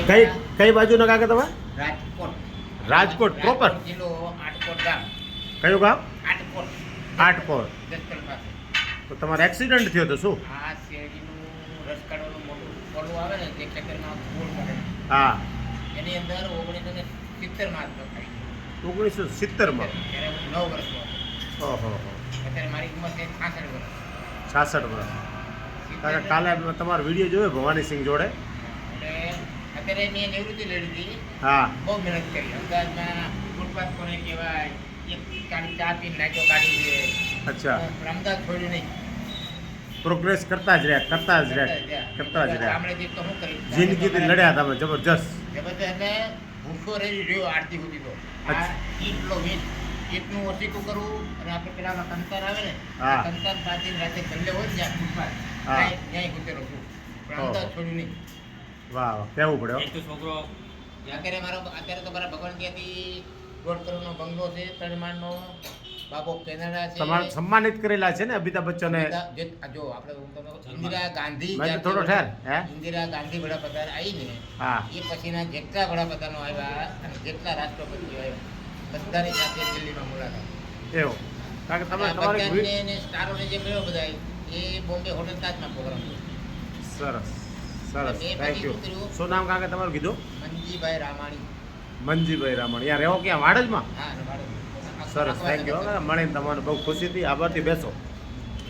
કઈ કઈ બાજુના કાકા તમે? રાજકોટ. રાજકોટ પ્રોપર? જિલ્લો આટકોટ ગામ. કયું ગામ? આટકોટ. આટકોટ. દસકલ પાસે. તો તમારો એક્સિડન્ટ થયો તો શું? આ શેરડીનું રસકાડવાનું મોટું પોલું આવે ને તે ખેતરમાં ગોળ કરે. હા, એની અંદર 1970 માં થાય. 1970માં? ત્યારે હું 9 વર્ષનો હતો. ઓહો, અત્યારે મારી ઉંમર છે 66 વર્ષ. 66 વર્ષ. કાકા કાલે મેં તમારો વિડીયો જોયો ભવાનીસિંહ જોડે. એટલે અત્યારે મેં નિવૃત્તિ લઈ લીધી. હા, બહુ મહેનત કરી. અમદાવાદમાં ફૂટપાથ કોને કહેવાય, એક કાળી ચા પીને નાચો કાઢી છે. અચ્છા. અમદાવાદ છોડ્યું નહીં. પ્રોગ્રેસ કરતા જ રહ્યા. ગામડેથી તો શું કરી જિંદગીથી લડ્યા તમે જબરજસ્ત. જબરદસ્ત એટલે ભૂખો રહી રહ્યો આરતી સુધી તો. આ ઈટનો વીટ ઈટનું ઓછીકું કરવું અને આપણે પેલા કંતાર આવે ને હા. કંતાર પાસે રાતે ગલ્લે હોય ને જ્યાં ફૂટપાથ હા. ત્યાં ગુજરો છું. પણ અમદાવાદ છોડ્યું નહીં. વાહ વાહ, કેવું પડ્યો. છોકરો અત્યારે તો મારા ભગવાન ત્યાંથી 1.5 કરોડનો બંગલો છે, 3 માળનો. બાપો કેનેડા છે. તમારે સન્માનિત કરેલા છે ને અમિતાભ બચ્ચને? જો આપણે હું તમને કહું, ઇન્દિરા ગાંધી મેં થોડો ઠેર હે ઇન્દિરા ગાંધી વડાપ્રધાન આવી ને હા, એ પછીના જેટલા વડાપ્રધાનો આવ્યા અને જેટલા રાષ્ટ્રપતિઓ આવ્યા બધાની સાથે દિલ્હીમાં મુલાકાત. એવું કારણ કે તમે આ તમારી બધાને ને સ્ટારોને જે મળ્યો બધા એ બોમ્બે હોટલ તાજમાં પ્રોગ્રામ કર્યો. સરસ સરસ, મેં થેન્ક પછી યુ. શું કર્યું? શું નામ કાકા તમારું કીધું? મનજીભાઈ રામાણી. મનજીભાઈ રામણ. યાર રહેવો ક્યાં? વાડજમાં? હા, સરસ, થેન્ક યુ. મળીને તમારે બહુ ખુશી થઈ. આભારથી બેસો.